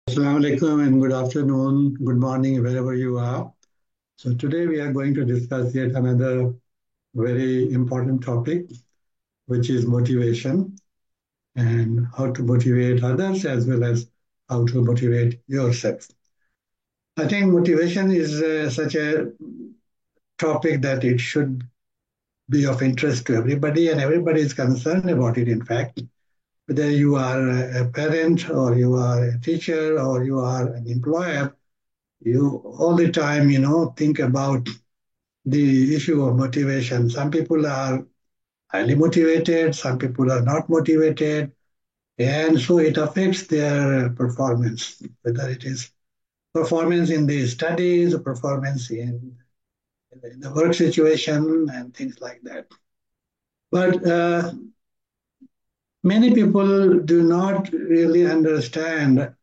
Assalamu alaikum and good afternoon, good morning, wherever you are. So today we are going to discuss yet another very important topic, which is motivation and how to motivate others as well as how to motivate yourself. I think motivation is such a topic that it should be of interest to everybody, and everybody is concerned about it, in fact. Whether you are a parent or you are a teacher or you are an employer, you all the time, think about the issue of motivation. Some people are highly motivated, some people are not motivated, and so it affects their performance, whether it is performance in the studies, performance in the work situation, and things like that. But many people do not really understand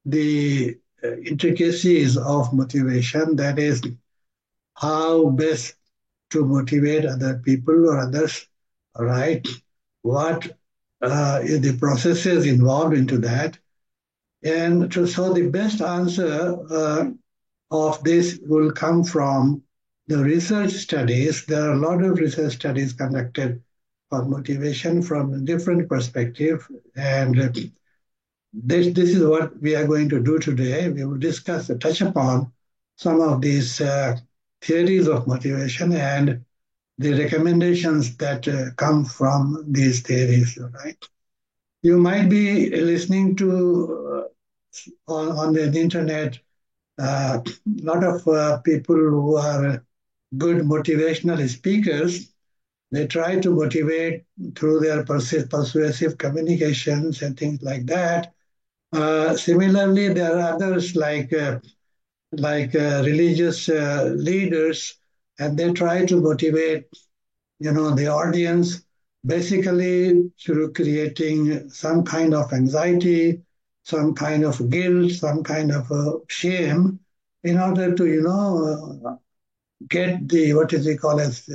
the intricacies of motivation. That is, how best to motivate other people or others, right? What is the processes involved into that? And so the best answer of this will come from the research studies. There are a lot of research studies conducted on motivation from a different perspective. And this is what we are going to do today. We will discuss, touch upon some of these theories of motivation and the recommendations that come from these theories, right? You might be listening to on the internet a lot of people who are good motivational speakers. They try to motivate through their persuasive communications and things like that. Similarly, there are others like religious leaders, and they try to motivate the audience basically through creating some kind of anxiety, some kind of guilt, some kind of shame in order to get the what is it called as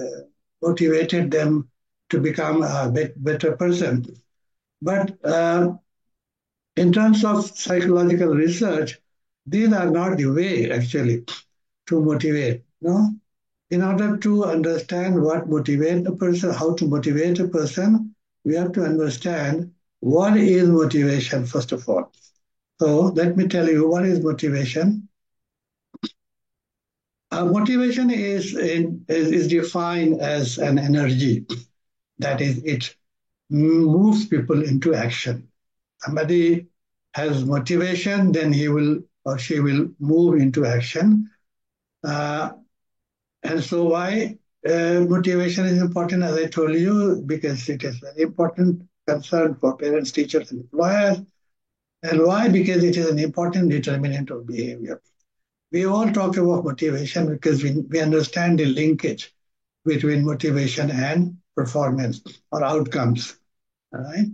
motivated them to become a better person. But in terms of psychological research, these are not the way actually to motivate. No, in order to understand what motivates a person, how to motivate a person, we have to understand what is motivation, first of all. So let me tell you what is motivation. Motivation is defined as an energy. That is, it moves people into action. Somebody has motivation, then he will or she will move into action. Uh, And so why motivation is important, as I told you, because it is very important concern for parents, teachers, and employers. And why? Because it is an important determinant of behavior. We all talk about motivation because we understand the linkage between motivation and performance or outcomes. All right.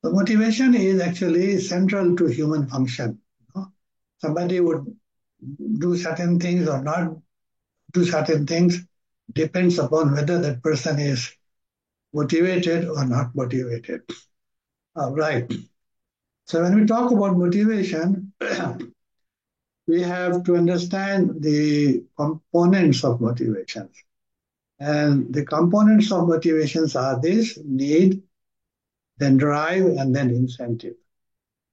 So motivation is actually central to human function. Somebody would do certain things or not do certain things depends upon whether that person is motivated or not motivated. All right. So when we talk about motivation, we have to understand the components of motivations. And the components of motivations are this: need, then drive, and then incentive.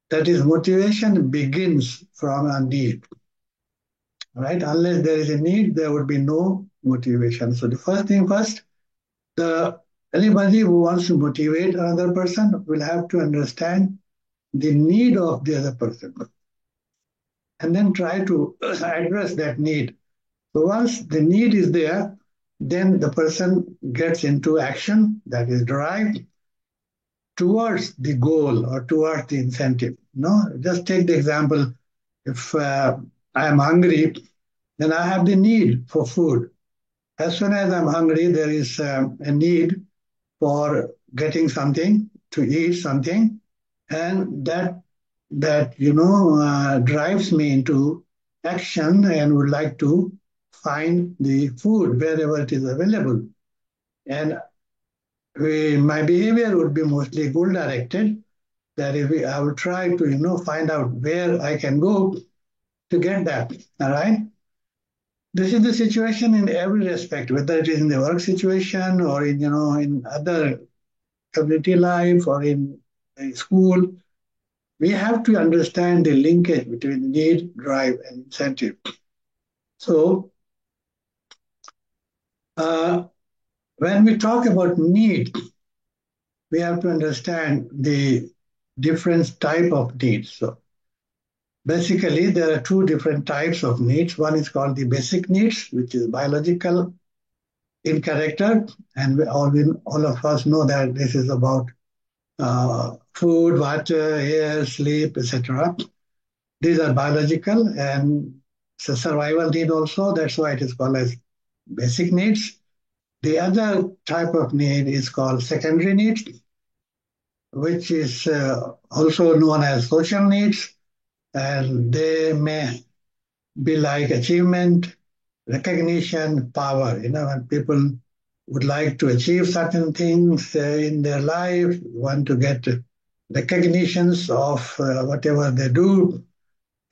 That is, motivation begins from a need, right? Unless there is a need, there would be no motivation. So the first thing first, the anybody who wants to motivate another person will have to understand the need of the other person and then try to address that need. So once the need is there, then the person gets into action, that is drive, towards the goal or towards the incentive. No, just take the example. If I am hungry, then I have the need for food. As soon as I'm hungry, there is a need for getting something to eat something, and that drives me into action and would like to find the food wherever it is available. And my behavior would be mostly goal directed. that I will try to, find out where I can go to get that. All right. This is the situation in every respect, whether it is in the work situation or in, in other community life or in school. We have to understand the linkage between need, drive, and incentive. So, uh, when we talk about need, we have to understand the different type of needs. So, basically, there are two different types of needs. One is called the basic needs, which is biological in character, and all of us know that this is about food, water, air, sleep, etc. These are biological, and it's a survival need also. That's why it is called as basic needs. The other type of need is called secondary needs, which is also known as social needs, and they may be like achievement, recognition, power. When people would like to achieve certain things in their life, want to get recognitions of whatever they do,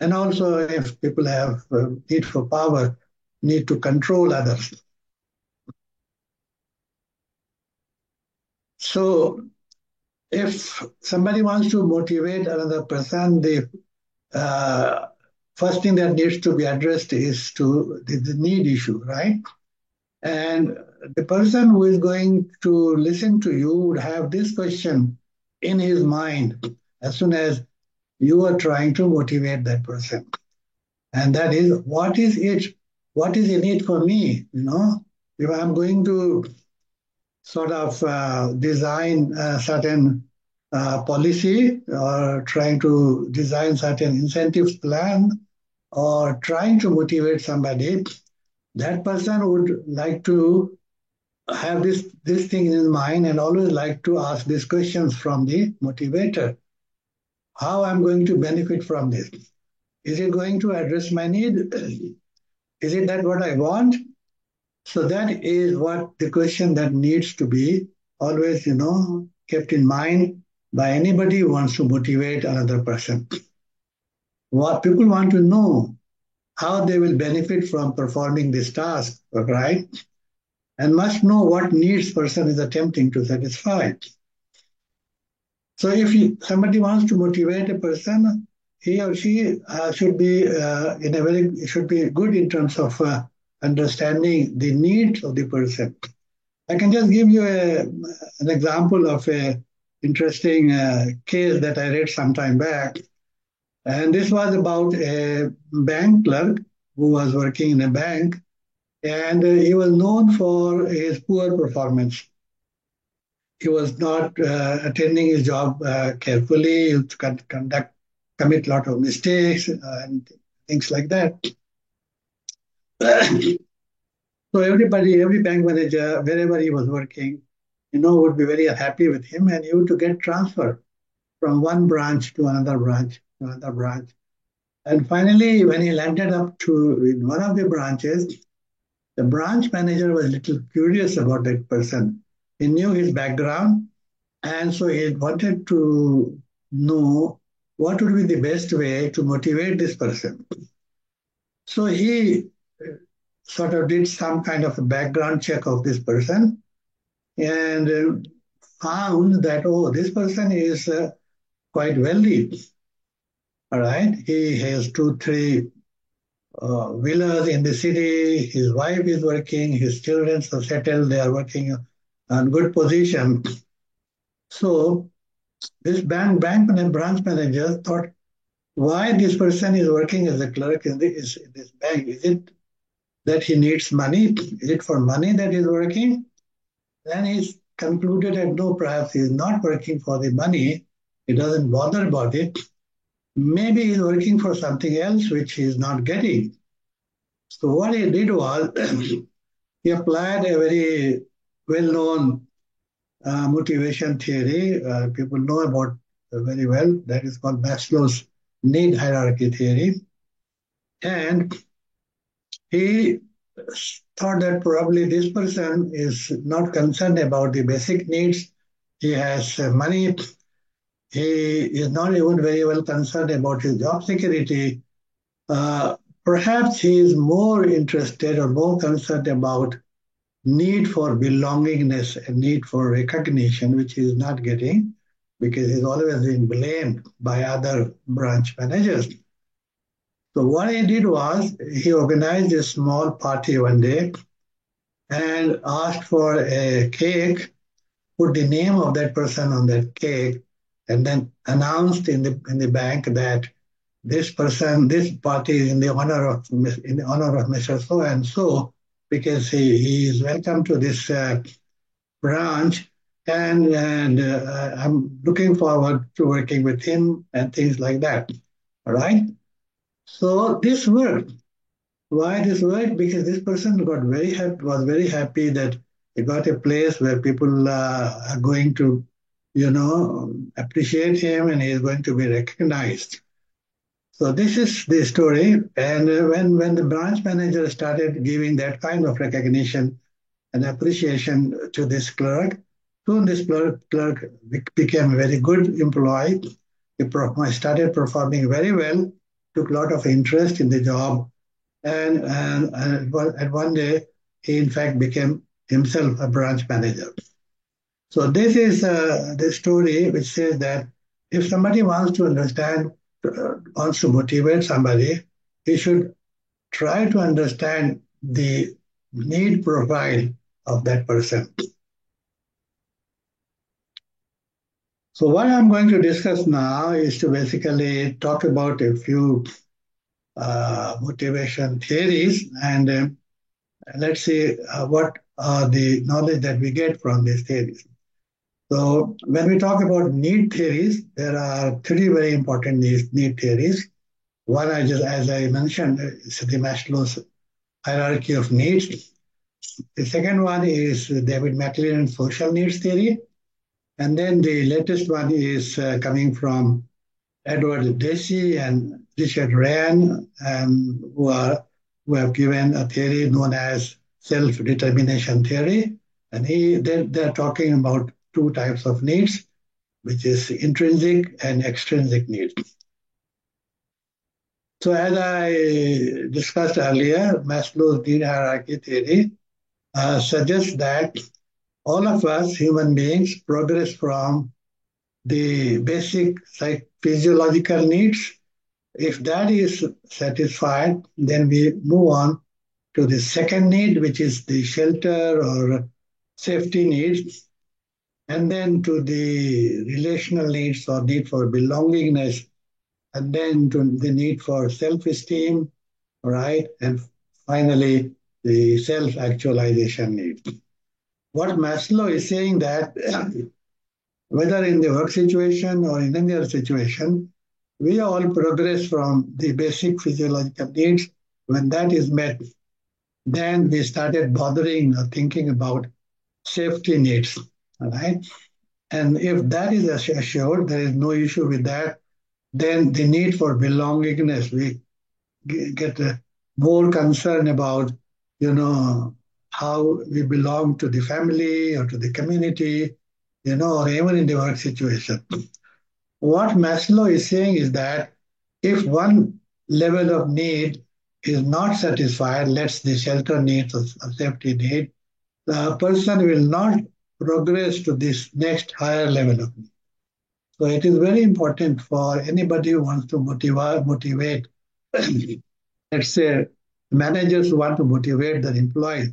and also if people have need for power, need to control others. So if somebody wants to motivate another person, the first thing that needs to be addressed is to the need issue, right? And the person who is going to listen to you would have this question in his mind as soon as you are trying to motivate that person. And that is, what is it? What is in it for me? If I'm going to sort of design a certain policy or trying to design certain incentives plan or trying to motivate somebody, that person would like to have this thing in his mind and always like to ask these questions from the motivator. How I'm going to benefit from this? Is it going to address my need? Is it that what I want? So that is what the question that needs to be always, kept in mind by anybody who wants to motivate another person. What people want to know how they will benefit from performing this task, right? And must know what needs person is attempting to satisfy. So if somebody wants to motivate a person, he or she should be should be good in terms of understanding the needs of the person. I can just give you an example of a interesting case that I read some time back. And this was about a bank clerk who was working in a bank, and he was known for his poor performance. He was not attending his job carefully. He would commit a lot of mistakes and things like that. So every bank manager, wherever he was working, would be very happy with him, and he would to get transferred from one branch to another branch, to another branch. And finally, when he landed up to in one of the branches, the branch manager was a little curious about that person. He knew his background, and so he wanted to know what would be the best way to motivate this person. So he sort of did some kind of a background check of this person and found that, oh, this person is quite wealthy. All right. He has two, three villas in the city. His wife is working. His children are settled. They are working on good position. So this branch manager thought, why this person is working as a clerk in this bank? Is it that he needs money? Is it for money that he's working? Then he's concluded that no, perhaps he's not working for the money. He doesn't bother about it. Maybe he's working for something else which he's not getting. So what he did was he applied a very well-known motivation theory. People know about very well. That is called Maslow's need hierarchy theory. And he thought that probably this person is not concerned about the basic needs. He has money. he is not even very well concerned about his job security. Uh, Perhaps he is more interested or more concerned about need for belongingness and need for recognition, which he is not getting because he's always being blamed by other branch managers. So what he did was he organized a small party one day and asked for a cake, put the name of that person on that cake, and then announced in the bank that this person, this party is in the honor of Mr. So and so, because he is welcome to this branch, and I'm looking forward to working with him and things like that. All right. So this worked. Why this worked? Because this person was very happy that he got a place where people are going to, appreciate him, and he is going to be recognized. So this is the story. And when the branch manager started giving that kind of recognition and appreciation to this clerk, soon this clerk became a very good employee. He started performing very well, took a lot of interest in the job, and one day he in fact became himself a branch manager. So this is the story which says that if somebody wants to understand, wants to motivate somebody, he should try to understand the need profile of that person. So what I'm going to discuss now is to basically talk about a few motivation theories, and let's see what are the knowledge that we get from these theories. So when we talk about need theories, there are three very important need theories. One, as I mentioned, is the Maslow's hierarchy of needs. The second one is David McLean's social needs theory. And then the latest one is coming from Edward Deci and Richard Ryan, who have given a theory known as self-determination theory. And they're talking about two types of needs, which is intrinsic and extrinsic needs. So as I discussed earlier, Maslow's need hierarchy theory suggests that all of us human beings progress from the basic physiological needs. If that is satisfied, then we move on to the second need, which is the shelter or safety needs, and then to the relational needs or need for belongingness, and then to the need for self-esteem, right? And finally, the self-actualization need. What Maslow is saying that whether in the work situation or in any other situation, we all progress from the basic physiological needs. When that is met, then we started bothering or thinking about safety needs, all right? And if that is assured, there is no issue with that, then the need for belongingness, we get more concerned about, how we belong to the family or to the community, or even in the work situation. What Maslow is saying is that if one level of need is not satisfied, let's the shelter needs or safety need, the person will not progress to this next higher level of need. So it is very important for anybody who wants to motivate. Let's say managers who want to motivate their employees,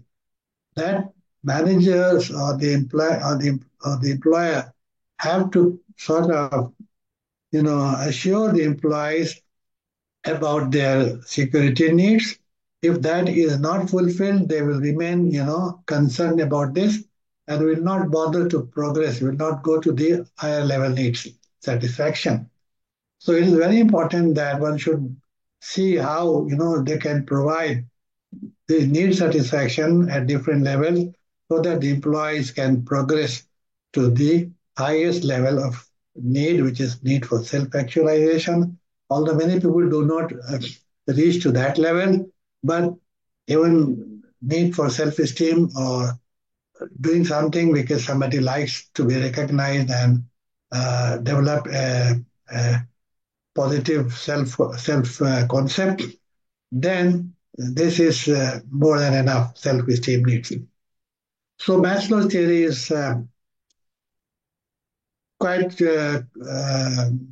that managers or the employer have to sort of assure the employees about their security needs. If that is not fulfilled, they will remain concerned about this and will not bother to progress, will not go to the higher level needs satisfaction. So it is very important that one should see how they can provide the need satisfaction at different levels so that the employees can progress to the highest level of need, which is need for self-actualization. Although many people do not reach to that level, but even need for self-esteem or doing something because somebody likes to be recognized and develop a positive self concept, then this is more than enough self-esteem needs. So Maslow's theory is quite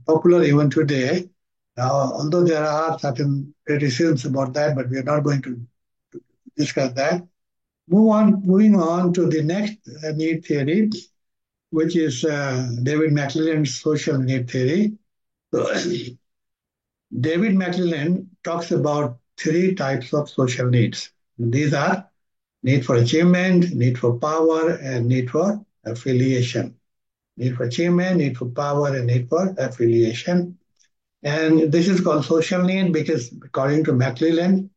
popular even today. Although there are certain criticisms about that, but we are not going to discuss that. Moving on to the next need theory, which is David McClelland's social need theory. So, David McClelland talks about three types of social needs. These are need for achievement, need for power, and need for affiliation. Need for achievement, need for power, and need for affiliation. And this is called social need because, according to McClelland,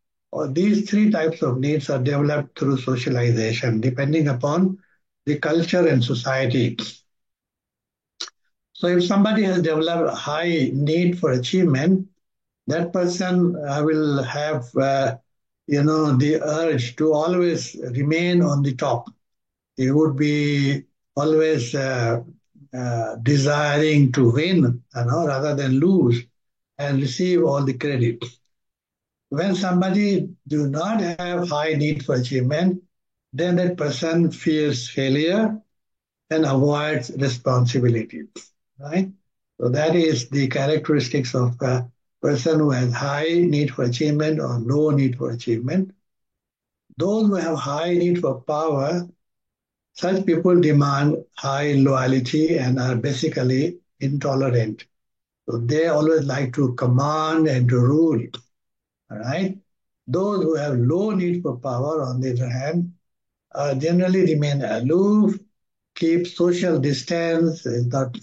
these three types of needs are developed through socialization, depending upon the culture and society. So, if somebody has developed a high need for achievement, that person will have, the urge to always remain on the top. He would be always desiring to win, rather than lose and receive all the credit. When somebody do not have high need for achievement, then that person fears failure and avoids responsibility, right? So that is the characteristics of a person who has high need for achievement or low need for achievement. Those who have high need for power, such people demand high loyalty and are basically intolerant. So they always like to command and to rule. All right. Those who have low need for power, on the other hand, generally remain aloof, keep social distance, is not,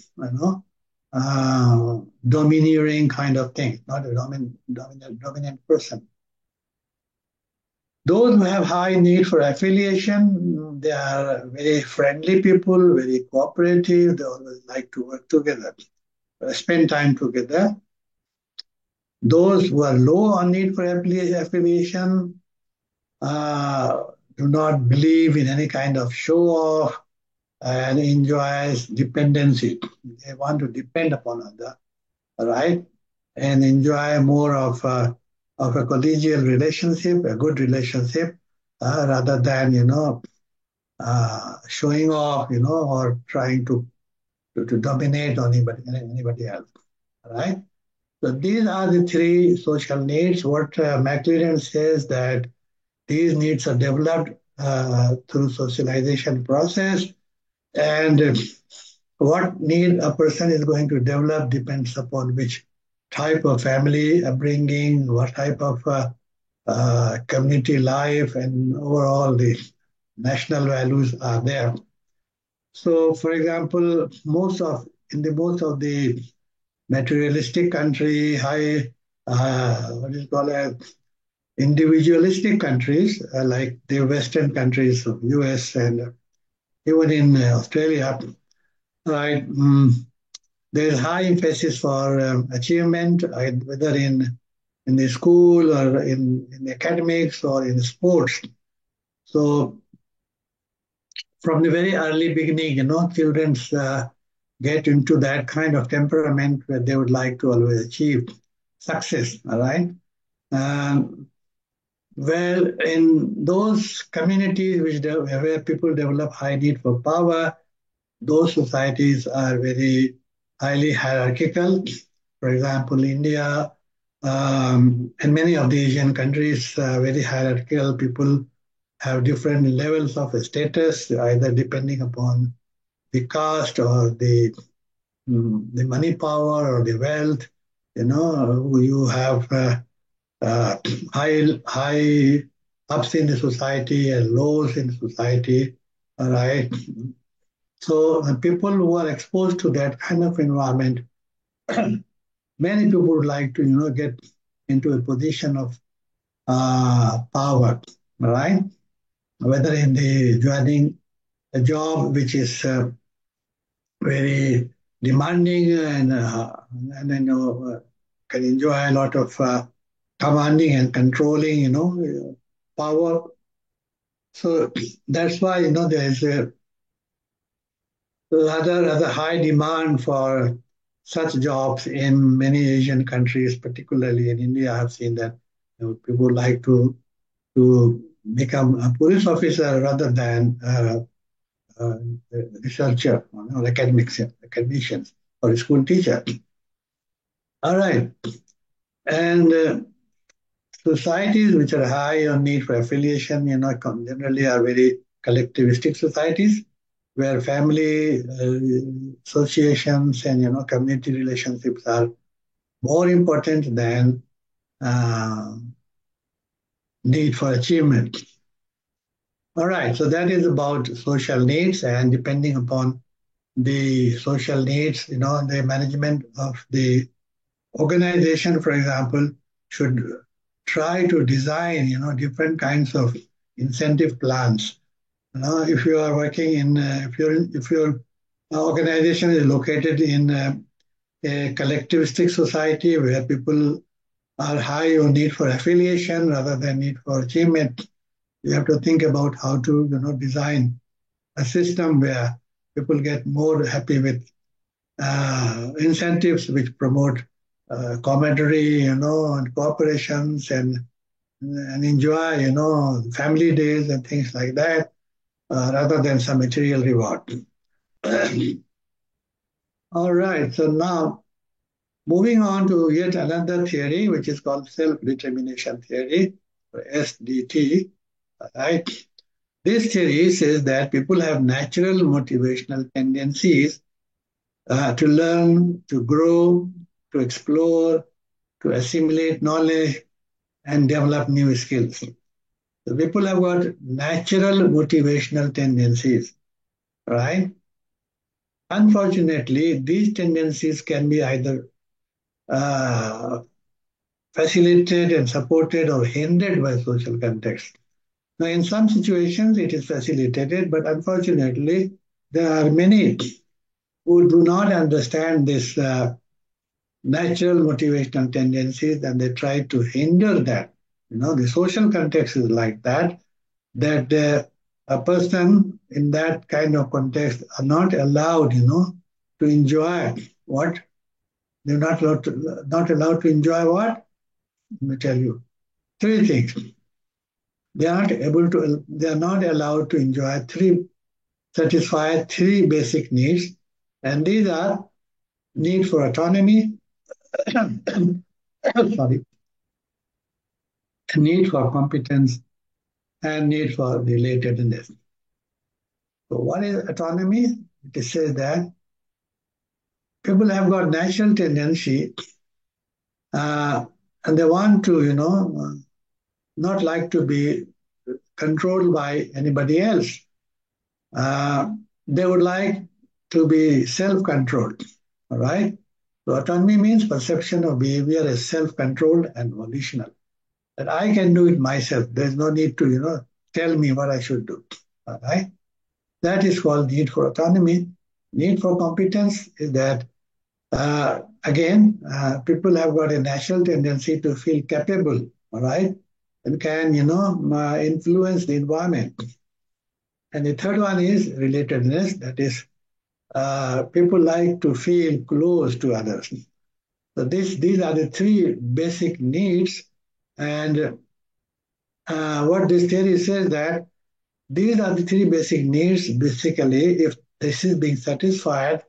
domineering kind of thing, not a dominant person. Those who have high need for affiliation, they are very friendly people, very cooperative. They always like to work together, spend time together. Those who are low on need for affiliation do not believe in any kind of show off and enjoys dependency. They want to depend upon others, right? And enjoy more of a collegial relationship, a good relationship, rather than showing off, or trying to dominate on anybody else, right? So these are the three social needs. What McClelland says that these needs are developed through socialization process, and what need a person is going to develop depends upon which type of family upbringing, what type of community life, and overall the national values are there. So, for example, most of the materialistic country, high what is called as individualistic countries, like the Western countries of US and even in Australia, right? There's high emphasis for achievement, whether in the school or in academics or in sports. So from the very early beginning, children get into that kind of temperament where they would like to always achieve success, all right? Well, in those communities where people develop high need for power, those societies are very highly hierarchical. For example, India and many of the Asian countries, very hierarchical. People have different levels of status, either depending upon the caste or the money power or the wealth. You have high ups in the society and lows in the society, all right? So people who are exposed to that kind of environment, many people would like to, get into a position of power, right? Whether in the joining a job which is very demanding and can enjoy a lot of commanding and controlling, power. So that's why there is a rather high demand for such jobs in many Asian countries, particularly in India. I've seen that people like to become a police officer rather than uh, researcher or academicians or a school teacher. All right. And societies which are high on need for affiliation, generally are very collectivistic societies where family associations and community relationships are more important than uh, need for achievement. All right, so that is about social needs, and depending upon the social needs, the management of the organization, for example, should try to design, different kinds of incentive plans. If you are working in, if your organization is located in a collectivistic society where people are high on need for affiliation rather than need for achievement, you have to think about how to, design a system where people get more happy with incentives which promote camaraderie, and cooperations and enjoy, family days and things like that, rather than some material reward. All right, so now moving on to yet another theory, which is called self-determination theory, or SDT. Right? This theory says that people have natural motivational tendencies to learn, to grow, to explore, to assimilate knowledge, and develop new skills. So people have got natural motivational tendencies, right? Unfortunately, these tendencies can be either uh, facilitated and supported or hindered by social context. Now, in some situations, it is facilitated, but unfortunately, there are many who do not understand this natural motivational tendencies and they try to hinder that. The social context is like that, that a person in that kind of context are not allowed, to enjoy what? They're not allowed to enjoy what? Let me tell you. Three things. They are not allowed to satisfy three basic needs. And these are need for autonomy, sorry, need for competence, and need for relatedness. So what is autonomy? It says that people have got natural tendency uh, and they want to, not like to be controlled by anybody else. Uh, they would like to be self-controlled, all right? So autonomy means perception of behavior as self-controlled and volitional. That I can do it myself. There's no need to, tell me what I should do, all right? That is called need for autonomy. Need for competence is that, again, people have got a natural tendency to feel capable, all right, and can, influence the environment. And the third one is relatedness. That is, people like to feel close to others. So these are the three basic needs. And what this theory says that these are the three basic needs. Basically, if this is being satisfied,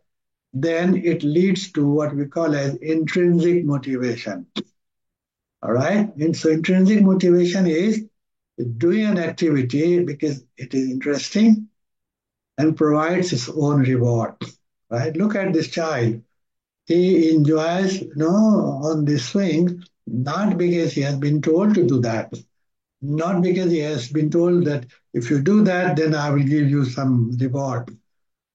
then it leads to what we call as intrinsic motivation. All right. And so intrinsic motivation is doing an activity because it is interesting and provides its own reward. Right. Look at this child. He enjoys, on the swing, not because he has been told to do that, not because he has been told that if you do that, then I will give you some reward.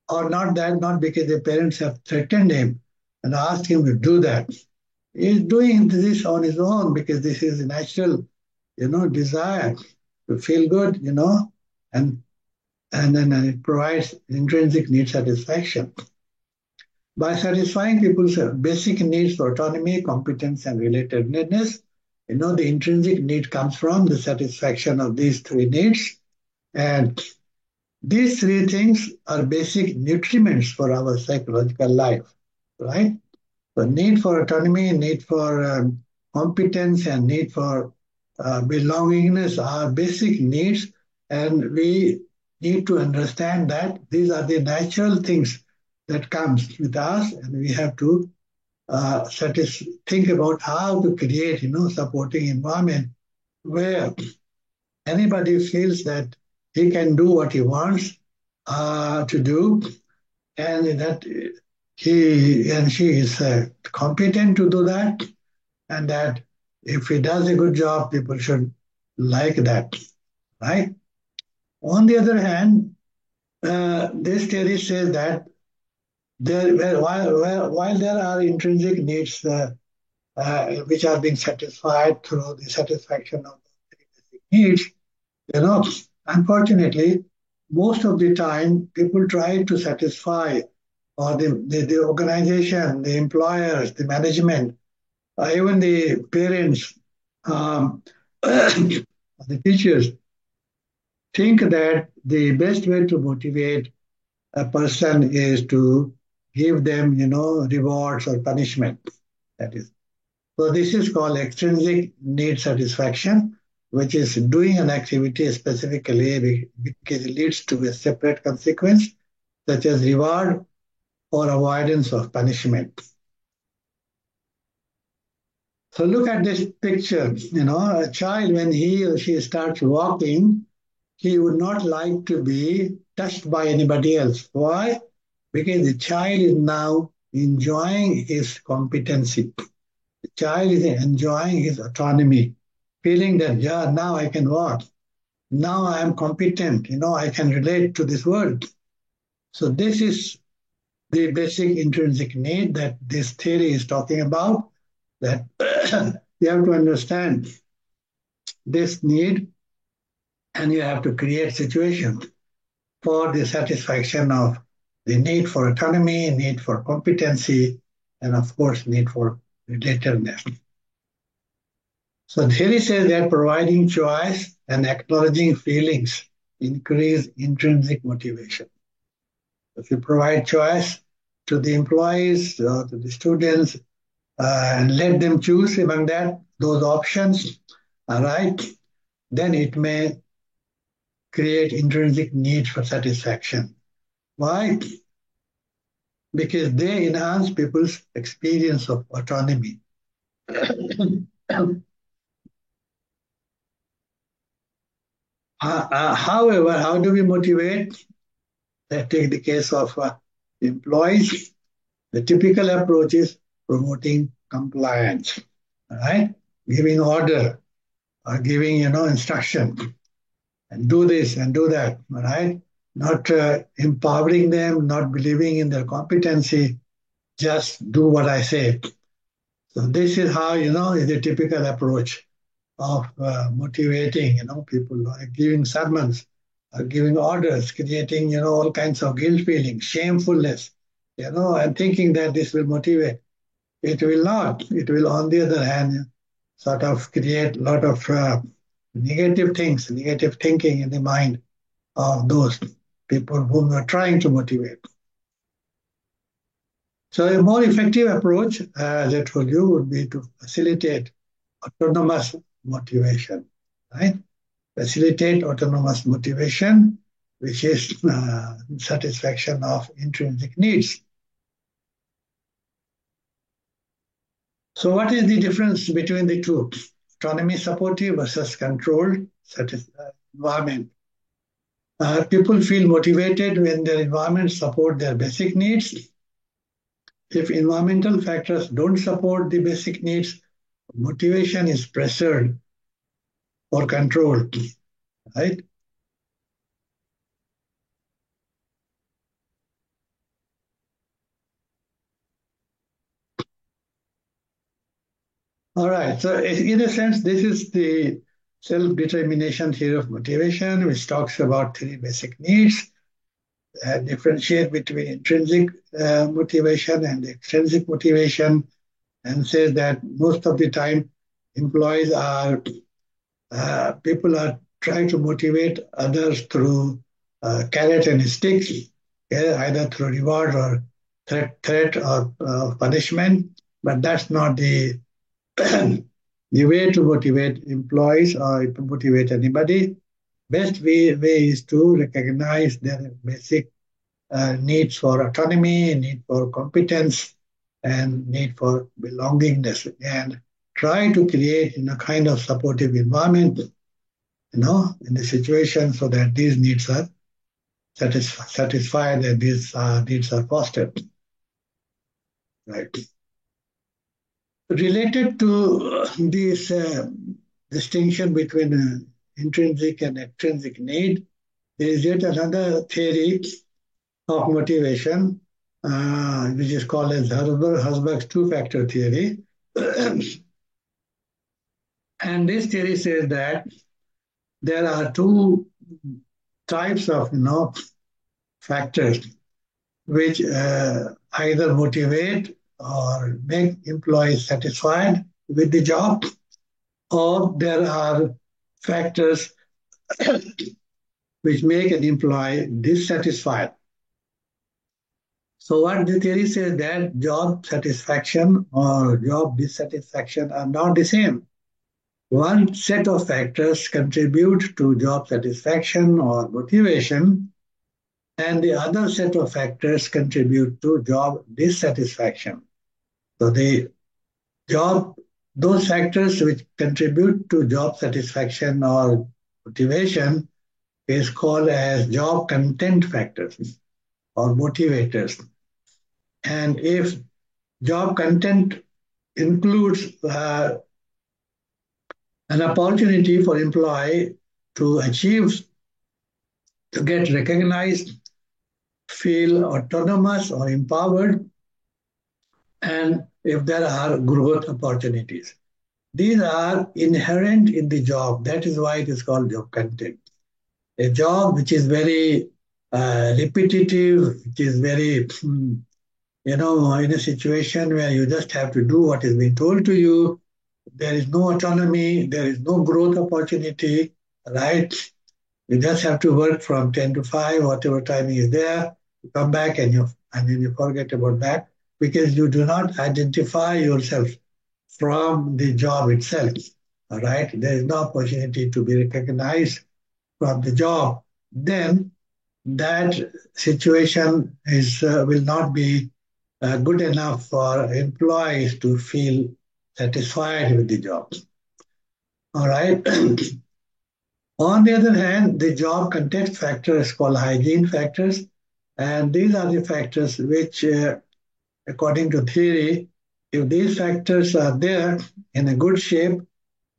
Or not because the parents have threatened him and asked him to do that. He's doing this on his own because this is a natural, desire to feel good, and then it provides intrinsic need satisfaction. By satisfying people's basic needs for autonomy, competence, and relatedness, the intrinsic need comes from the satisfaction of these three needs. And These three things are basic nutriments for our psychological life, right? The need for autonomy, need for competence, and need for belongingness are basic needs, and we need to understand that these are the natural things that comes with us, and we have to think about how to create, supporting environment where anybody feels that he can do what he wants to do, and that he and she is competent to do that, and that if he does a good job, people should like that, right? On the other hand, this theory says that while there are intrinsic needs which are being satisfied through the satisfaction of the basic needs, you know, unfortunately, most of the time people try to satisfy, or the organization, the employers, the management, even the parents, um, the teachers think that the best way to motivate a person is to give them, rewards or punishment. That is. So this is called extrinsic need satisfaction, which is doing an activity specifically because it leads to a separate consequence, such as reward or avoidance of punishment. So look at this picture. A child, when he or she starts walking, he would not like to be touched by anybody else. Why? Because the child is now enjoying his competency. The child is enjoying his autonomy, feeling that, yeah, now I can walk. Now I am competent. I can relate to this world. So this is the basic intrinsic need that this theory is talking about, that you have to understand this need, and you have to create situations for the satisfaction of the need for autonomy, need for competency, and of course, need for relatedness. So theory says that providing choice and acknowledging feelings increase intrinsic motivation. If you provide choice to the employees or to the students and let them choose among those options, all right, then it may create intrinsic need for satisfaction. Why? Because they enhance people's experience of autonomy. However, how do we motivate? Let's take the case of employees. The typical approach is promoting compliance, right? Giving order or giving, instruction, and do this and do that, right? Not empowering them, not believing in their competency, just do what I say. So this is how, is a typical approach of motivating, people, like giving sermons, giving orders, creating, all kinds of guilt feelings, shamefulness, and thinking that this will motivate. It will not. It will, on the other hand, sort of create a lot of negative things, negative thinking in the mind of those people whom we are trying to motivate. So a more effective approach, as I told you, would be to facilitate autonomous motivation, right? Facilitate autonomous motivation, which is satisfaction of intrinsic needs. So what is the difference between the two? Autonomy supportive versus controlled environment. People feel motivated when their environment support their basic needs. If environmental factors don't support the basic needs, motivation is pressured or controlled, right? All right. So in a sense, this is the self-determination theory of motivation, which talks about three basic needs, differentiate between intrinsic motivation and extrinsic motivation, and says that most of the time employees are people are trying to motivate others through carrot and stick, either through reward or threat or punishment. But that's not the the way to motivate employees or to motivate anybody. Best way is to recognize their basic needs for autonomy, need for competence, and need for belongingness, and try to create kind of supportive environment, in the situation so that these needs are satisfied and these needs are fostered. Right. Related to this distinction between intrinsic and extrinsic need, there is yet another theory of motivation, which is called as Herzberg's two-factor theory. And this theory says that there are two types of factors which either motivate or make employees satisfied with the job, or there are factors which make an employee dissatisfied. So what the theory says that job satisfaction or job dissatisfaction are not the same. One set of factors contribute to job satisfaction or motivation, and the other set of factors contribute to job dissatisfaction. So those factors which contribute to job satisfaction or motivation is called as job content factors or motivators. And if job content includes an opportunity for employee to get recognized, feel autonomous or empowered, and if there are growth opportunities. These are inherent in the job. That is why it is called job content. A job which is very repetitive, which is very, in a situation where you just have to do what is being told to you, there is no autonomy, there is no growth opportunity, right? You just have to work from 10 to 5, whatever timing is there. You come back and then you forget about that because you do not identify yourself from the job itself, all right? There is no opportunity to be recognized from the job. Then that situation will not be good enough for employees to feel satisfied with the job. All right. On the other hand, the job context factor is called hygiene factors. And these are the factors which, according to theory, if these factors are there in a good shape,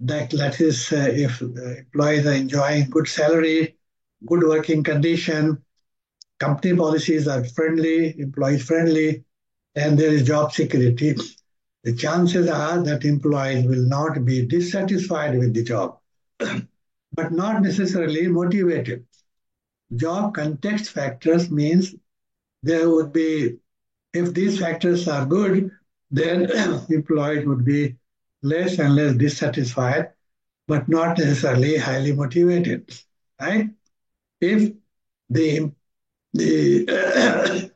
that is, if employees are enjoying good salary, good working condition, company policies are friendly, employee friendly, and there is job security, the chances are that employees will not be dissatisfied with the job, but not necessarily motivated. Job context factors means there would be, if these factors are good, then employees would be less and less dissatisfied, but not necessarily highly motivated, right? If the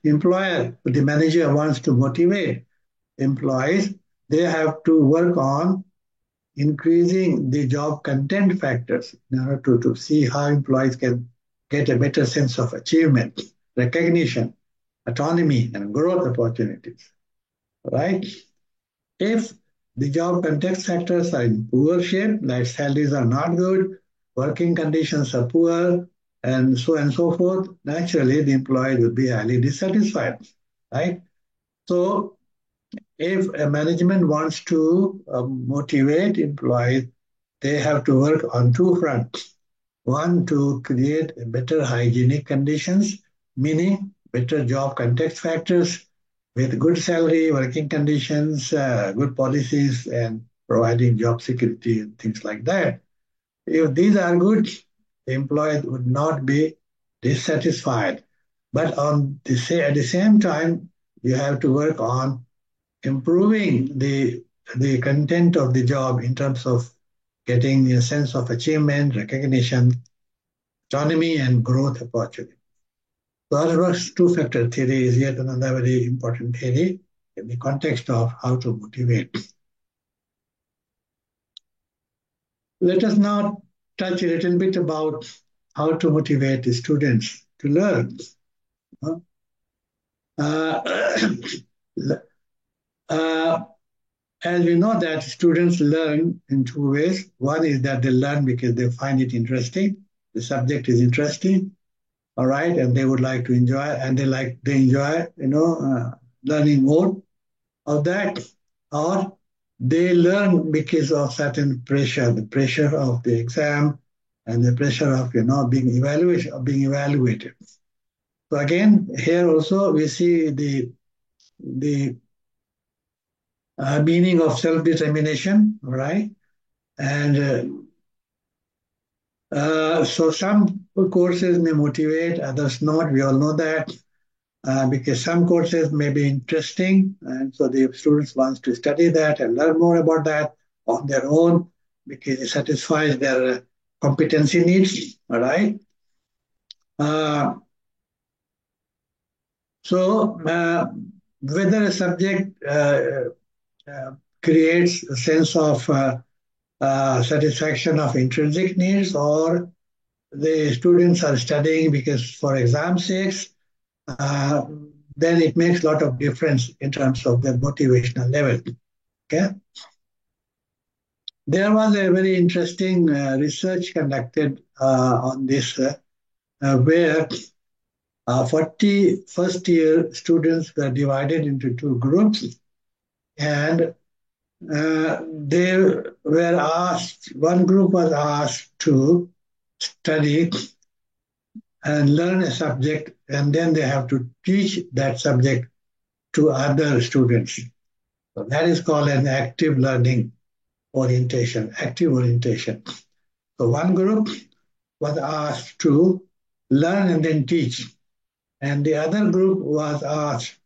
employer, the manager wants to motivate employees, they have to work on increasing the job content factors in order to see how employees can get a better sense of achievement, recognition, autonomy, and growth opportunities, right? If the job context factors are in poor shape, like salaries are not good, working conditions are poor, and so forth, naturally the employee will be highly dissatisfied, right? So if a management wants to motivate employees, they have to work on two fronts. One, to create better hygienic conditions, meaning better job context factors with good salary, working conditions, good policies, and providing job security and things like that. If these are good, the employees would not be dissatisfied. But at the same time, you have to work on improving the content of the job in terms of getting a sense of achievement, recognition, autonomy, and growth opportunity. Rorschach's two-factor theory is yet another very important theory in the context of how to motivate. Let us now touch a little bit about how to motivate the students to learn. Uh, uh, as we know that students learn in two ways. One is that they learn because they find it interesting. The subject is interesting, all right, and they would like to enjoy, and they enjoy, learning more of that, or they learn because of certain pressure, the pressure of the exam, and the pressure of being evaluated. So again, here also we see the meaning of self-determination, right? And so some courses may motivate, others not. We all know that because some courses may be interesting, and so the students want to study that and learn more about that on their own because it satisfies their competency needs. All right. Uh, so whether a subject creates a sense of satisfaction of intrinsic needs, or the students are studying because for exam sakes, uh, then it makes a lot of difference in terms of their motivational level. Okay. There was a very interesting research conducted on this, where 40 first year students were divided into two groups, and they were asked, one group was asked to study and learn a subject, and then they have to teach that subject to other students. So that is called an active learning orientation, active orientation. So one group was asked to learn and then teach, and the other group was asked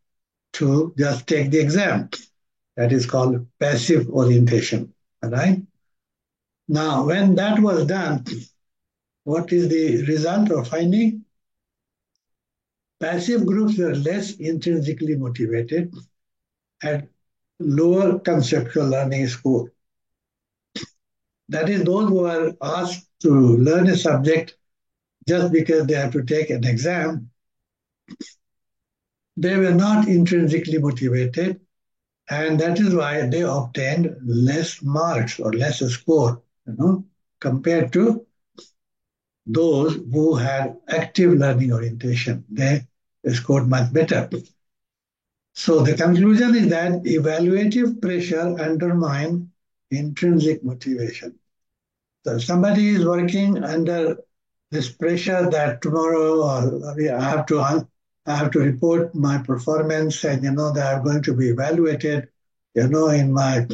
to just take the exam. That is called passive orientation. All right. Now, when that was done, what is the result or finding? Passive groups were less intrinsically motivated, had lower conceptual learning score. That is, those who are asked to learn a subject just because they have to take an exam, they were not intrinsically motivated, and that is why they obtained less marks or less score, compared to those who had active learning orientation. They scored much better. So the conclusion is that evaluative pressure undermines intrinsic motivation. So if somebody is working under this pressure that tomorrow I have to report my performance, and that I'm going to be evaluated, in my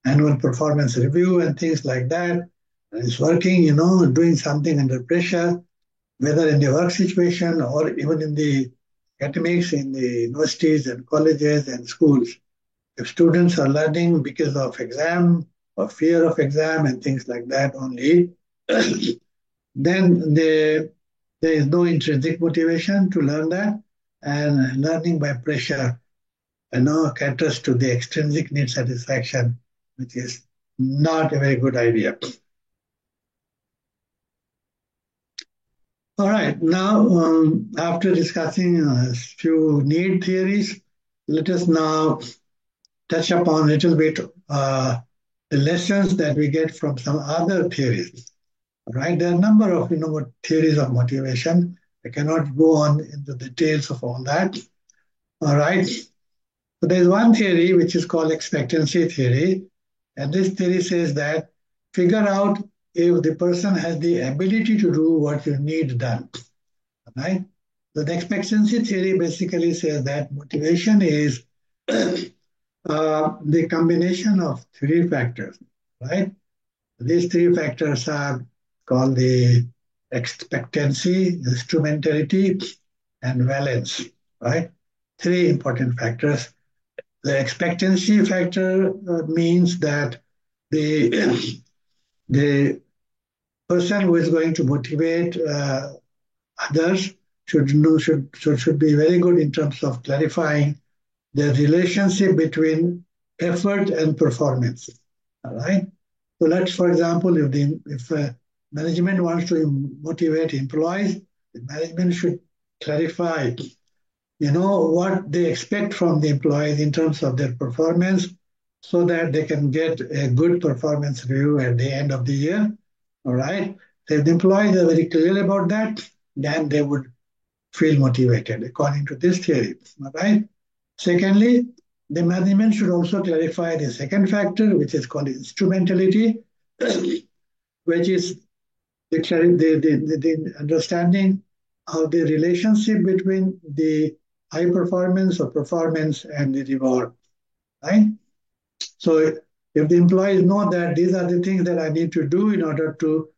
annual performance review and things like that. And it's working, doing something under pressure, whether in the work situation or even in the academics in the universities and colleges and schools. If students are learning because of exam or fear of exam and things like that only, then there is no intrinsic motivation to learn that, and learning by pressure, caters to the extrinsic need satisfaction, which is not a very good idea. All right, now after discussing a few need theories, let us now touch upon a little bit the lessons that we get from some other theories. Right, there are a number of theories of motivation. I cannot go on into the details of all that. All right, so there's one theory which is called expectancy theory, and this theory says that figure out if the person has the ability to do what you need done. Right, so the expectancy theory basically says that motivation is the combination of three factors. Right, these three factors are called the expectancy, instrumentality, and valence, right? Three important factors. The expectancy factor means that the, the person who is going to motivate others should be very good in terms of clarifying the relationship between effort and performance. All right. So let's, for example, if management wants to motivate employees, the management should clarify, what they expect from the employees in terms of their performance, so that they can get a good performance review at the end of the year. All right. So if the employees are very clear about that, then they would feel motivated according to this theory. All right. Secondly, the management should also clarify the second factor, which is called instrumentality, which is the understanding of the relationship between the high performance or performance and the reward. Right? So if the employees know that these are the things that I need to do in order to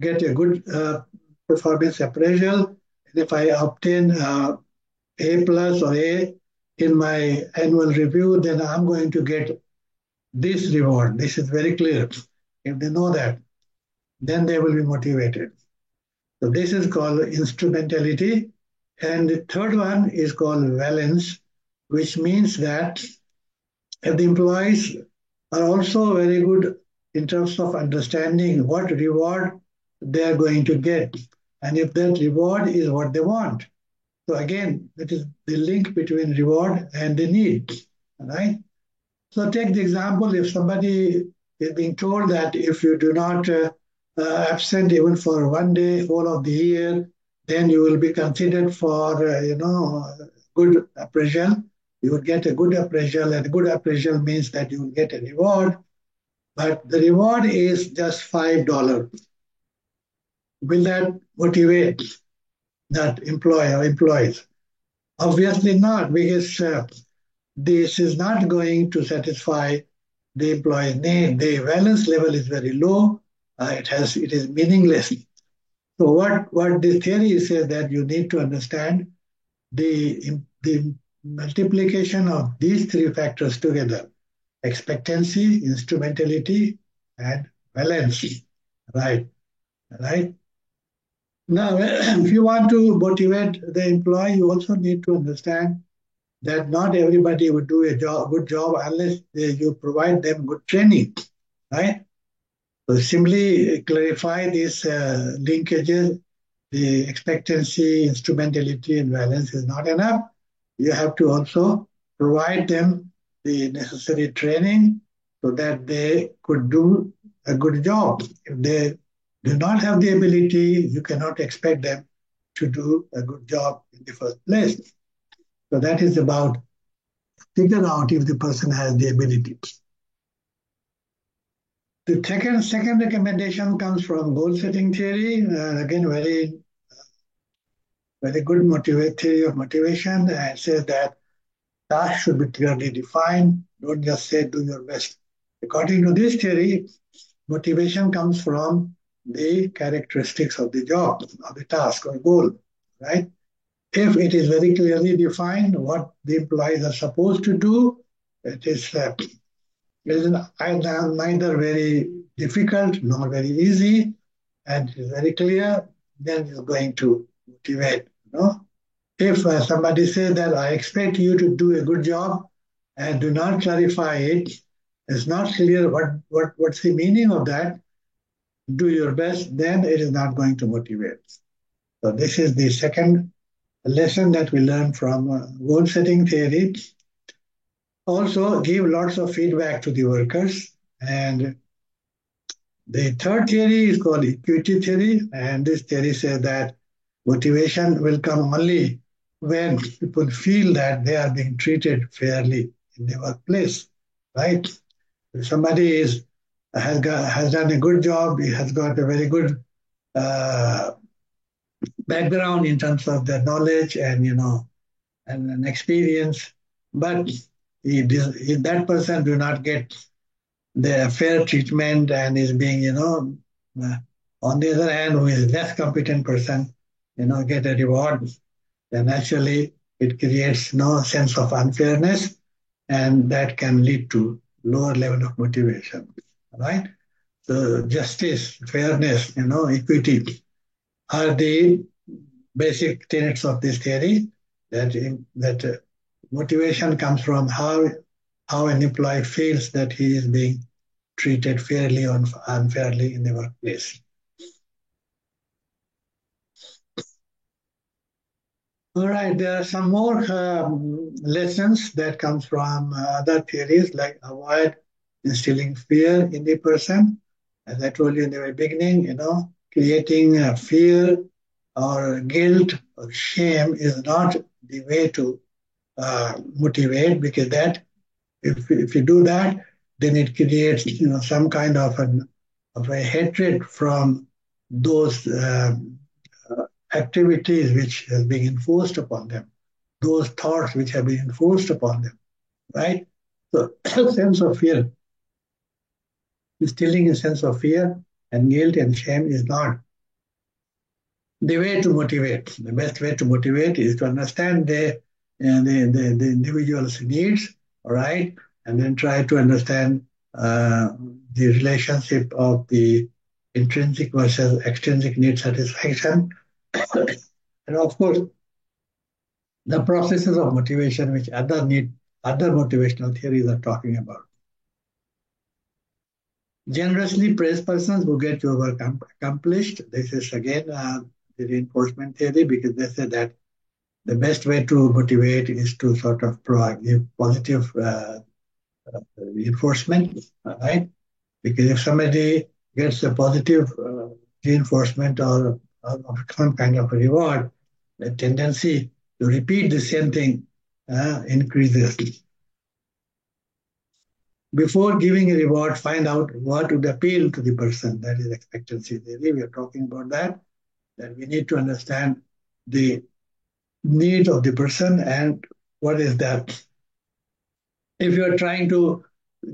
get a good performance appraisal, and if I obtain A plus or A in my annual review, then I'm going to get this reward. This is very clear. If they know that, then they will be motivated. So this is called instrumentality. And the third one is called valence, which means that if the employees are also very good in terms of understanding what reward they are going to get, and if that reward is what they want. So again, that is the link between reward and the need, right? So take the example, if somebody is being told that if you do not absent even for one day whole of the year, then you will be considered for, good appraisal. You will get a good appraisal, and good appraisal means that you will get a reward, but the reward is just $5. Will that motivate that employer or employees? Obviously not, because this is not going to satisfy the employee's need. The valence level is very low. It is meaningless. So what this theory says that you need to understand the multiplication of these three factors together: expectancy, instrumentality, and valence. Right. Right. Now, if you want to motivate the employee, you also need to understand that not everybody would do a good job unless you provide them good training, right? So simply clarify these linkages. The expectancy, instrumentality, and valence is not enough. You have to also provide them the necessary training so that they could do a good job. If they do not have the ability, you cannot expect them to do a good job in the first place. So that is about figure out if the person has the ability. The second recommendation comes from goal setting theory. Again, very good theory of motivation. It says that tasks should be clearly defined. Don't just say do your best. According to this theory, motivation comes from the characteristics of the job, of the task or goal, right? If it is very clearly defined what the employees are supposed to do, it is neither very difficult nor very easy, and it is very clear, then it's going to motivate. If somebody says that I expect you to do a good job and do not clarify it, it's not clear what's the meaning of that, do your best, then it is not going to motivate. So this is the second lesson that we learn from goal setting theory. Also, give lots of feedback to the workers. And the third theory is called equity theory. And this theory says that motivation will come only when people feel that they are being treated fairly in the workplace, right? If somebody has done a good job, he has got a very good background in terms of their knowledge and and experience, but if that person do not get the fair treatment and is being on the other hand, who is less competent person get a reward, then actually it creates no sense of unfairness, and that can lead to lower level of motivation, right? So justice, fairness, equity are the basic tenets of this theory that motivation comes from how an employee feels that he is being treated fairly or unfairly in the workplace. All right, there are some more lessons that comes from other theories like avoid instilling fear in the person. As I told you in the very beginning, creating fear or guilt or shame is not the way to motivate, because that if you do that, then it creates some kind of a hatred from those activities which has been enforced upon them, those thoughts which have been enforced upon them, right? So sense of fear, instilling a sense of fear and guilt and shame is not the way to motivate. The best way to motivate is to understand the individual's needs, all right, and then try to understand the relationship of the intrinsic versus extrinsic need satisfaction. And of course, the processes of motivation which other motivational theories are talking about. Generously praise persons who get your work accomplished. This is again the reinforcement theory, because they say that the best way to motivate is to sort of give positive reinforcement, right? Because if somebody gets a positive reinforcement or some kind of a reward, the tendency to repeat the same thing increases. Before giving a reward, find out what would appeal to the person. That is expectancy theory. We are talking about that we need to understand the need of the person and what is that. If you are trying to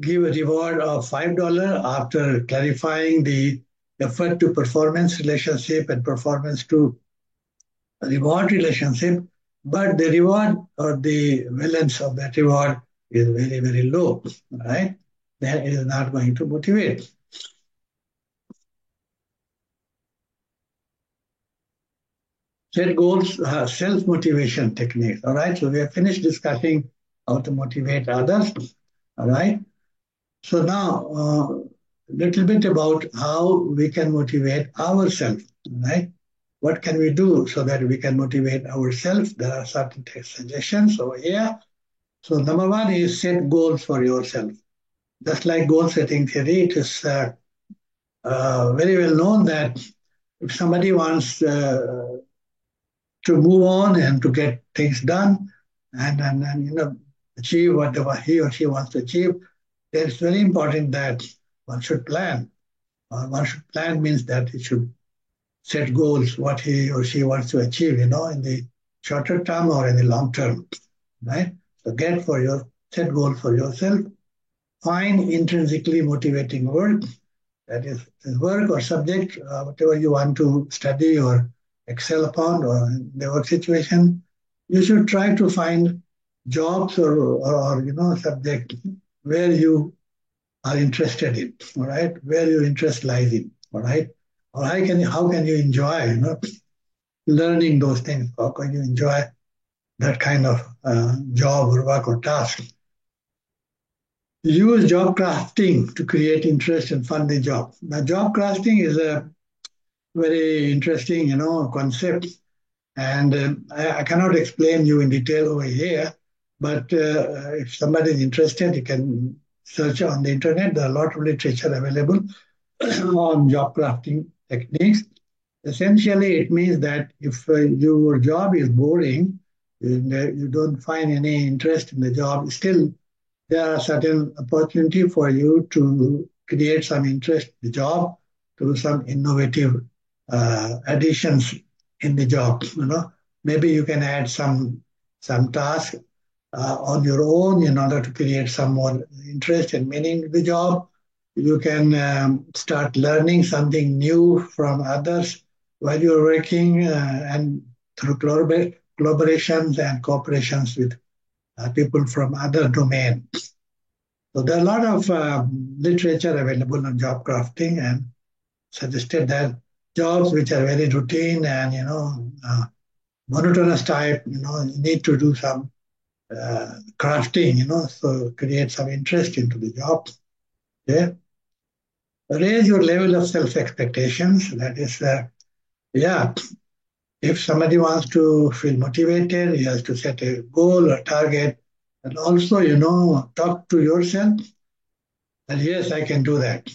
give a reward of $5 after clarifying the effort to performance relationship and performance to reward relationship, but the reward or the valence of that reward is very, very low, right? That is not going to motivate. Set goals, self-motivation techniques, all right? So we have finished discussing how to motivate others, all right? So now, a little bit about how we can motivate ourselves, right? What can we do so that we can motivate ourselves? There are certain suggestions over here. So number one is set goals for yourself. Just like goal setting theory, it is very well known that if somebody wants to move on and to get things done and achieve whatever he or she wants to achieve, then it's very important that one should plan. One should plan means that he should set goals, what he or she wants to achieve, in the shorter term or in the long term, right? So set goals for yourself. Find intrinsically motivating work, that is work or subject, whatever you want to study or excel upon or in the work situation. You should try to find jobs or subject where you are interested in, all right, where your interest lies in, all right, or how can you enjoy, learning those things? How can you enjoy that kind of job or work or task? Use job crafting to create interest and fund the job. Now, job crafting is a very interesting, concept, and I cannot explain you in detail over here. But if somebody is interested, you can search on the internet. There are a lot of literature available on job crafting techniques. Essentially, it means that if your job is boring, you don't find any interest in the job, still there are certain opportunity for you to create some interest in the job, to some innovative additions in the job. Maybe you can add some task on your own in order to create some more interest and meaning in the job. You can start learning something new from others while you're working and through collaborations and cooperations with people from other domains. So there are a lot of literature available on job crafting, and suggested that jobs which are very routine and monotonous type, you need to do some crafting, so create some interest into the job. Yeah. Raise your level of self-expectations. That is, yeah, if somebody wants to feel motivated, he has to set a goal or target. And also, talk to yourself and yes, I can do that.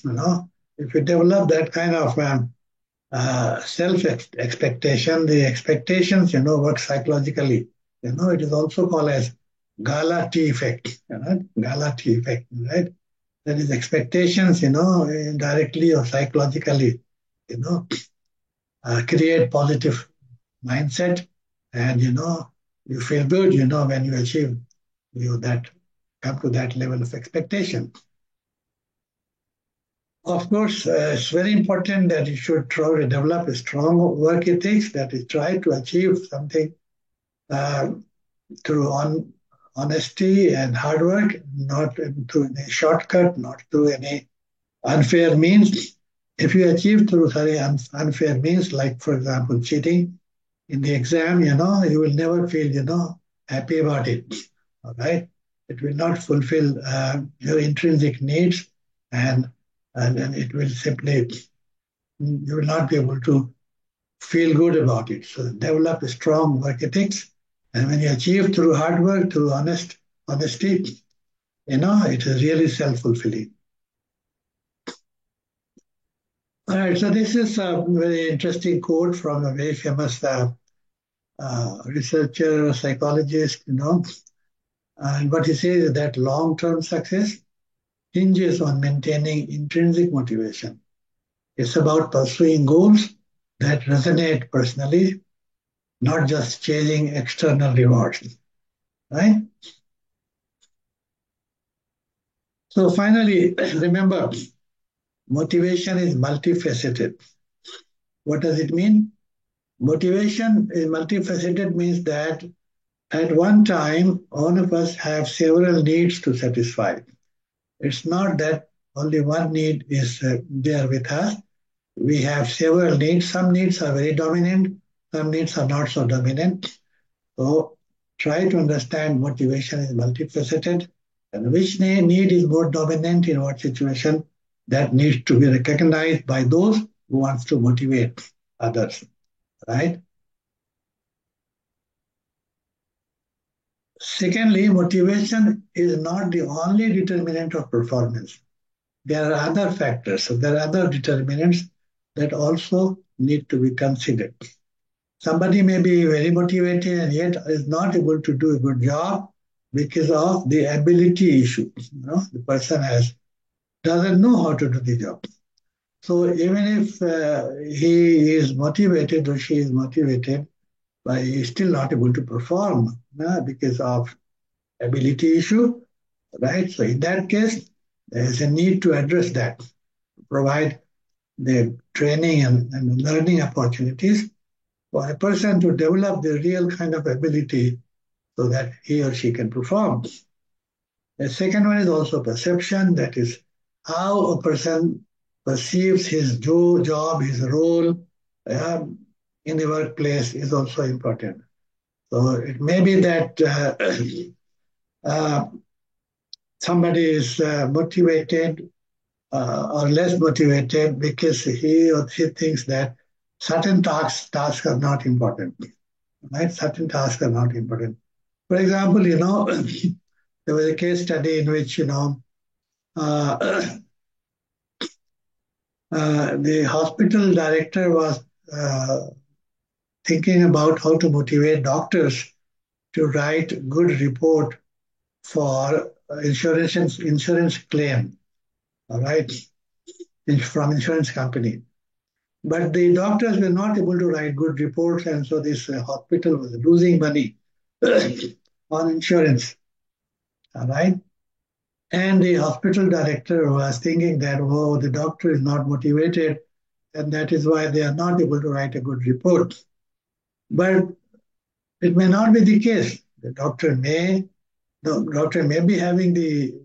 If you develop that kind of self expectation, the expectations, work psychologically. It is also called as gala tea effect, gala tea effect, right? That is expectations, directly or psychologically, you know, create positive mindset, and you feel good, when you achieve that come to that level of expectation. Of course, it's very important that you should try to develop a strong work ethics, that is try to achieve something uh, through honesty and hard work, not through any shortcut, not through any unfair means. If you achieve through unfair means, like for example cheating in the exam, you will never feel happy about it. All right, it will not fulfill your intrinsic needs, and and it will simply, you will not be able to feel good about it. So develop a strong work ethics, and when you achieve through hard work, through honesty, it is really self-fulfilling. All right, so this is a very interesting quote from a very famous researcher, psychologist, and what he says is that long-term success hinges on maintaining intrinsic motivation. It's about pursuing goals that resonate personally, not just chasing external rewards, right? So finally, remember, motivation is multifaceted. What does it mean? Motivation is multifaceted means that at one time, all of us have several needs to satisfy. It's not that only one need is there with us. We have several needs. Some needs are very dominant, some needs are not so dominant. So try to understand motivation is multifaceted, and which need is more dominant in what situation, that needs to be recognized by those who wants to motivate others, right? Secondly, motivation is not the only determinant of performance. There are other factors, so there are other determinants that also need to be considered. Somebody may be very motivated and yet is not able to do a good job because of the ability issue. The person doesn't know how to do the job. So even if he is motivated or she is motivated, but he is still not able to perform because of ability issue, right? So in that case, there is a need to address that, provide the training and learning opportunities for a person to develop the real kind of ability so that he or she can perform. The second one is also perception, that is how a person perceives his job, his role in the workplace is also important. So it may be that uh, somebody is motivated or less motivated because he or she thinks that certain tasks are not important, right? Certain tasks are not important. For example, there was a case study in which, uh, the hospital director was thinking about how to motivate doctors to write good report for insurance claim, all right, from insurance company. But the doctors were not able to write good reports, and so this hospital was losing money on insurance, all right. And the hospital director was thinking that, oh, the doctor is not motivated, and that is why they are not able to write a good report. But it may not be the case. The doctor may be having the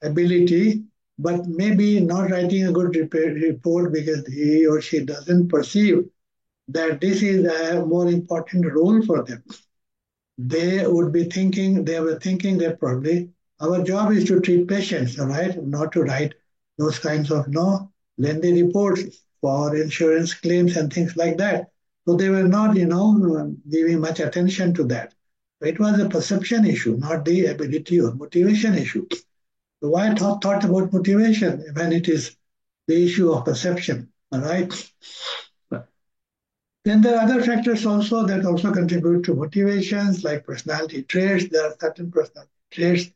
ability, but maybe not writing a good report because he or she doesn't perceive that this is a more important role for them. They were thinking that probably our job is to treat patients, all right, not to write those kinds of no lengthy reports for insurance claims and things like that. So they were not, giving much attention to that. It was a perception issue, not the ability or motivation issue. So why thought about motivation when it is the issue of perception, all right? Then there are other factors also that also contribute to motivations, like personality traits. There are certain personality traits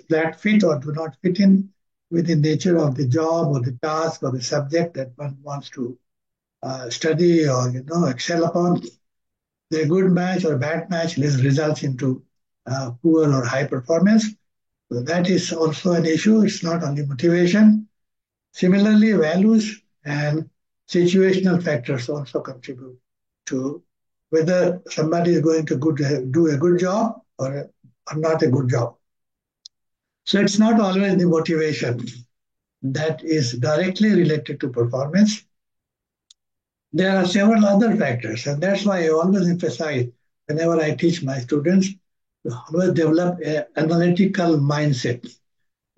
that fit or do not fit in with the nature of the job or the task or the subject that one wants to study or excel upon. The good match or bad match results into poor or high performance. So that is also an issue. It's not only motivation. Similarly, values and situational factors also contribute to whether somebody is going to do a good job or not a good job. So it's not always the motivation that is directly related to performance. There are several other factors, and that's why I always emphasize whenever I teach my students to always develop an analytical mindset.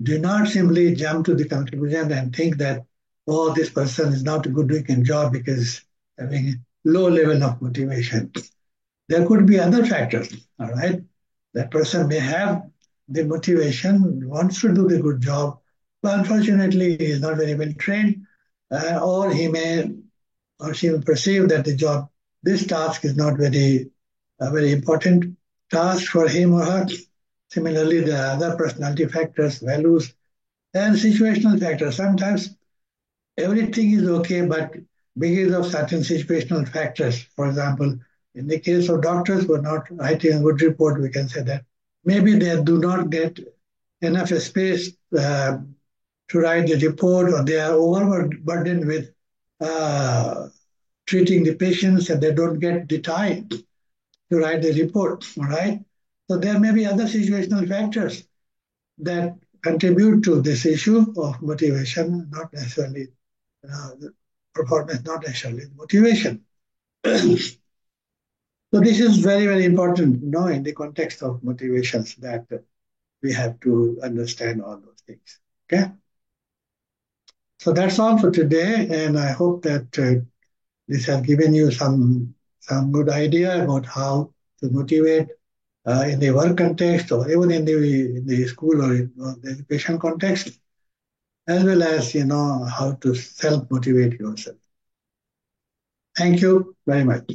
Do not simply jump to the conclusion and think that, oh, this person is not a good doing job because having low level of motivation. There could be other factors, all right? That person may have the motivation, wants to do the good job, but unfortunately he is not very well trained, or he may or she will perceive that this task is not a very important task for him or her. Similarly, there are other personality factors, values, and situational factors. Sometimes everything is okay, but because of certain situational factors, for example, in the case of doctors who are not writing a good report, we can say that maybe they do not get enough space to write the report, or they are overburdened with uh, treating the patients and they don't get the time to write the report, all right? So there may be other situational factors that contribute to this issue of motivation, not necessarily performance, not necessarily motivation. So this is very, very important, in the context of motivations that we have to understand all those things. Okay. So that's all for today, and I hope that this has given you some good idea about how to motivate in the work context or even in the school or in the education context, as well as how to self motivate yourself. Thank you very much.